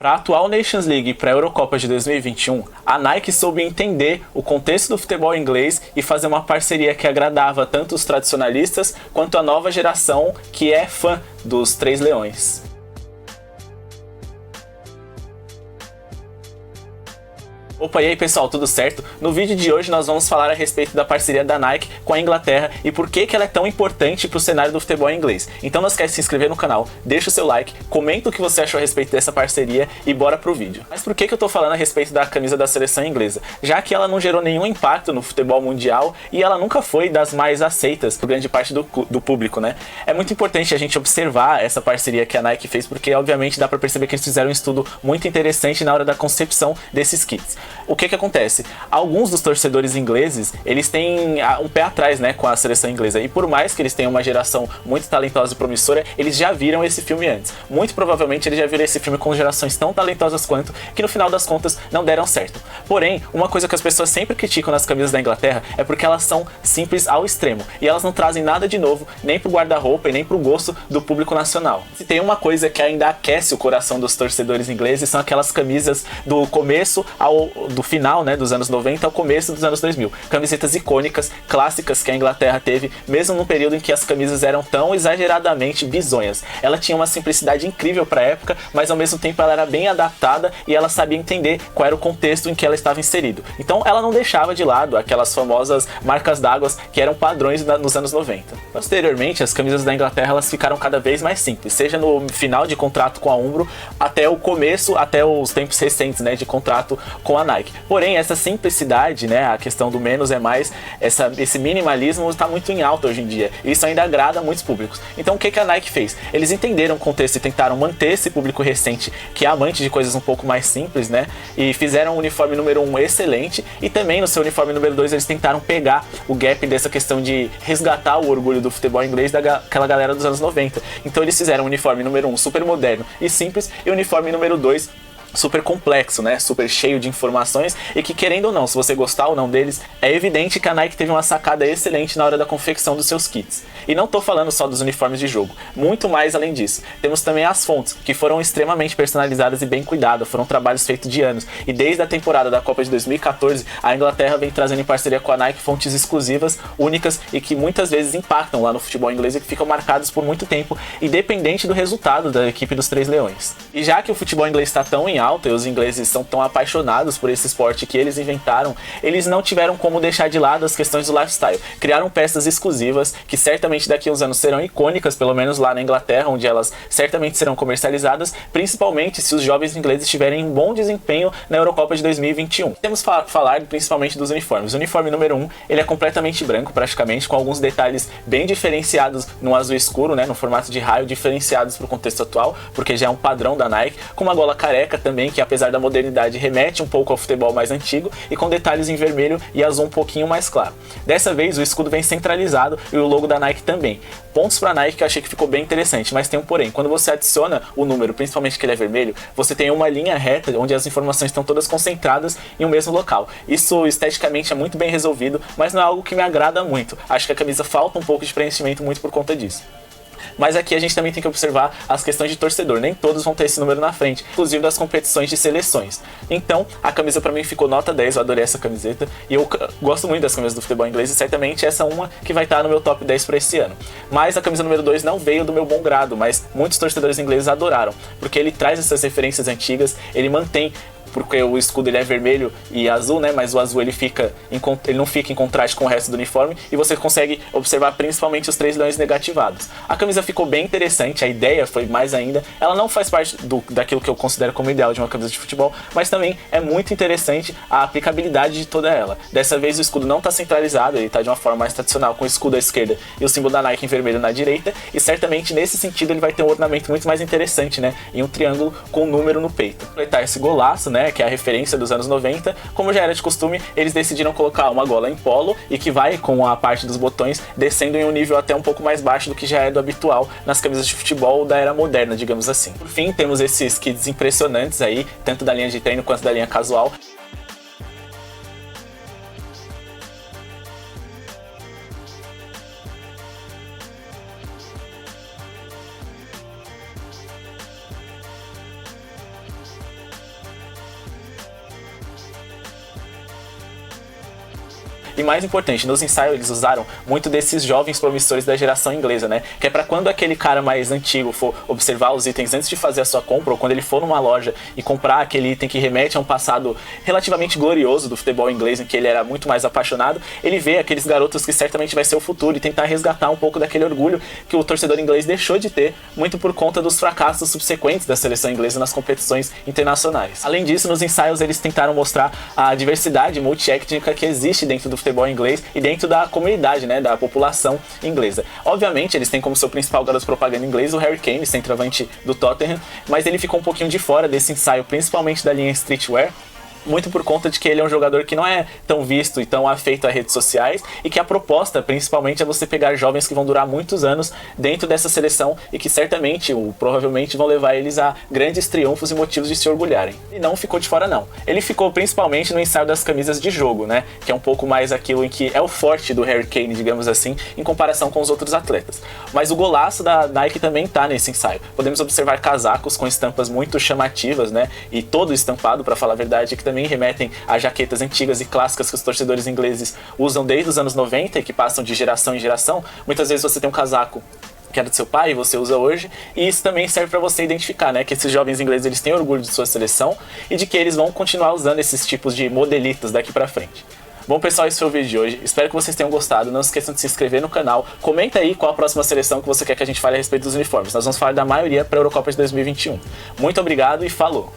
Para a atual Nations League e para a Eurocopa de 2021, a Nike soube entender o contexto do futebol inglês e fazer uma parceria que agradava tanto os tradicionalistas quanto a nova geração que é fã dos Três Leões. Opa, e aí pessoal, tudo certo? No vídeo de hoje nós vamos falar a respeito da parceria da Nike com a Inglaterra e por que ela é tão importante para o cenário do futebol inglês. Então não esquece de se inscrever no canal, deixa o seu like, comenta o que você achou a respeito dessa parceria e bora pro vídeo. Mas por que eu tô falando a respeito da camisa da seleção inglesa? Já que ela não gerou nenhum impacto no futebol mundial e ela nunca foi das mais aceitas por grande parte do público, né? É muito importante a gente observar essa parceria que a Nike fez porque obviamente dá para perceber que eles fizeram um estudo muito interessante na hora da concepção desses kits. O que acontece? Alguns dos torcedores ingleses, eles têm um pé atrás, né, com a seleção inglesa. E por mais que eles tenham uma geração muito talentosa e promissora, eles já viram esse filme antes. Muito provavelmente eles já viram esse filme com gerações tão talentosas quanto, que no final das contas não deram certo. Porém, uma coisa que as pessoas sempre criticam nas camisas da Inglaterra é porque elas são simples ao extremo. E elas não trazem nada de novo, nem pro guarda-roupa e nem pro gosto do público nacional. Se tem uma coisa que ainda aquece o coração dos torcedores ingleses, são aquelas camisas do começo do final, né, dos anos 90 ao começo dos anos 2000. Camisetas icônicas, clássicas que a Inglaterra teve, mesmo no período em que as camisas eram tão exageradamente bizonhas. Ela tinha uma simplicidade incrível para a época, mas ao mesmo tempo ela era bem adaptada e ela sabia entender qual era o contexto em que ela estava inserido. Então ela não deixava de lado aquelas famosas marcas d'água que eram padrões nos anos 90. Posteriormente, as camisas da Inglaterra elas ficaram cada vez mais simples, seja no final de contrato com a Umbro, até o começo, até os tempos recentes, né, de contrato com a Nike. Porém, essa simplicidade, né, a questão do menos é mais, esse minimalismo está muito em alta hoje em dia. E isso ainda agrada muitos públicos. Então o que a Nike fez? Eles entenderam o contexto e tentaram manter esse público recente, que é amante de coisas um pouco mais simples, né? E fizeram o uniforme número 1 excelente. E também no seu uniforme número 2 eles tentaram pegar o gap dessa questão de resgatar o orgulho do futebol inglês daquela galera dos anos 90. Então eles fizeram o uniforme número 1 super moderno e simples e o uniforme número 2 super complexo, né? Super cheio de informações e que, querendo ou não, se você gostar ou não deles, é evidente que a Nike teve uma sacada excelente na hora da confecção dos seus kits. E não tô falando só dos uniformes de jogo, muito mais além disso. Temos também as fontes, que foram extremamente personalizadas e bem cuidadas, foram trabalhos feitos de anos. E desde a temporada da Copa de 2014, a Inglaterra vem trazendo em parceria com a Nike fontes exclusivas, únicas e que muitas vezes impactam lá no futebol inglês e que ficam marcadas por muito tempo, independente do resultado da equipe dos Três Leões. E já que o futebol inglês está tão em alta e os ingleses são tão apaixonados por esse esporte que eles inventaram, eles não tiveram como deixar de lado as questões do lifestyle. Criaram peças exclusivas que certamente daqui a uns anos serão icônicas, pelo menos lá na Inglaterra, onde elas certamente serão comercializadas, principalmente se os jovens ingleses tiverem um bom desempenho na Eurocopa de 2021. Temos falar principalmente dos uniformes. O uniforme número 1, ele é completamente branco praticamente, com alguns detalhes bem diferenciados no azul escuro, né, no formato de raio, diferenciados para o contexto atual, porque já é um padrão da Nike, com uma gola careca também, que apesar da modernidade remete um pouco ao futebol mais antigo e com detalhes em vermelho e azul um pouquinho mais claro. Dessa vez o escudo vem centralizado e o logo da Nike também. Pontos para a Nike que eu achei que ficou bem interessante, mas tem um porém. Quando você adiciona o número, principalmente que ele é vermelho, você tem uma linha reta onde as informações estão todas concentradas em um mesmo local. Isso esteticamente é muito bem resolvido, mas não é algo que me agrada muito. Acho que a camisa falta um pouco de preenchimento muito por conta disso. Mas aqui a gente também tem que observar as questões de torcedor, nem todos vão ter esse número na frente, inclusive das competições de seleções. Então, a camisa pra mim ficou nota 10, eu adorei essa camiseta, e eu gosto muito das camisas do futebol inglês, e certamente essa é uma que vai estar no meu top 10 para esse ano. Mas a camisa número 2 não veio do meu bom grado, mas muitos torcedores ingleses adoraram, porque ele traz essas referências antigas, ele mantém, porque o escudo ele é vermelho e azul, né? Mas o azul ele não fica em contraste com o resto do uniforme e você consegue observar principalmente os Três Leões negativados. A camisa ficou bem interessante, a ideia foi mais ainda. Ela não faz parte daquilo que eu considero como ideal de uma camisa de futebol, mas também é muito interessante a aplicabilidade de toda ela. Dessa vez o escudo não está centralizado, ele está de uma forma mais tradicional, com o escudo à esquerda e o símbolo da Nike em vermelho na direita, e certamente nesse sentido ele vai ter um ornamento muito mais interessante, né? E um triângulo com um número no peito. Completar esse golaço, né? Que é a referência dos anos 90, como já era de costume, eles decidiram colocar uma gola em polo e que vai com a parte dos botões descendo em um nível até um pouco mais baixo do que já é do habitual nas camisas de futebol da era moderna, digamos assim. Por fim, temos esses kits impressionantes aí, tanto da linha de treino quanto da linha casual. E mais importante, nos ensaios eles usaram muito desses jovens promissores da geração inglesa, né? Que é para quando aquele cara mais antigo for observar os itens antes de fazer a sua compra, ou quando ele for numa loja e comprar aquele item que remete a um passado relativamente glorioso do futebol inglês, em que ele era muito mais apaixonado, ele vê aqueles garotos que certamente vai ser o futuro e tentar resgatar um pouco daquele orgulho que o torcedor inglês deixou de ter, muito por conta dos fracassos subsequentes da seleção inglesa nas competições internacionais. Além disso, nos ensaios eles tentaram mostrar a diversidade multiétnica que existe dentro do futebol inglês e dentro da comunidade, né, da população inglesa. Obviamente, eles têm como seu principal garoto propaganda inglês o Harry Kane, centroavante do Tottenham, mas ele ficou um pouquinho de fora desse ensaio, principalmente da linha streetwear, muito por conta de que ele é um jogador que não é tão visto e tão afeito a redes sociais, e que a proposta principalmente é você pegar jovens que vão durar muitos anos dentro dessa seleção e que certamente ou provavelmente vão levar eles a grandes triunfos e motivos de se orgulharem. E não ficou de fora não. Ele ficou principalmente no ensaio das camisas de jogo, né, que é um pouco mais aquilo em que é o forte do Harry Kane, digamos assim, em comparação com os outros atletas. Mas o golaço da Nike também tá nesse ensaio. Podemos observar casacos com estampas muito chamativas, né, e todo estampado, para falar a verdade, que também remetem a jaquetas antigas e clássicas que os torcedores ingleses usam desde os anos 90 e que passam de geração em geração. Muitas vezes você tem um casaco que era do seu pai e você usa hoje, e isso também serve para você identificar, né, que esses jovens ingleses eles têm orgulho de sua seleção e de que eles vão continuar usando esses tipos de modelitos daqui para frente. Bom, pessoal, esse foi o vídeo de hoje. Espero que vocês tenham gostado. Não se esqueçam de se inscrever no canal. Comenta aí qual a próxima seleção que você quer que a gente fale a respeito dos uniformes. Nós vamos falar da maioria para a Eurocopa de 2021. Muito obrigado e falou!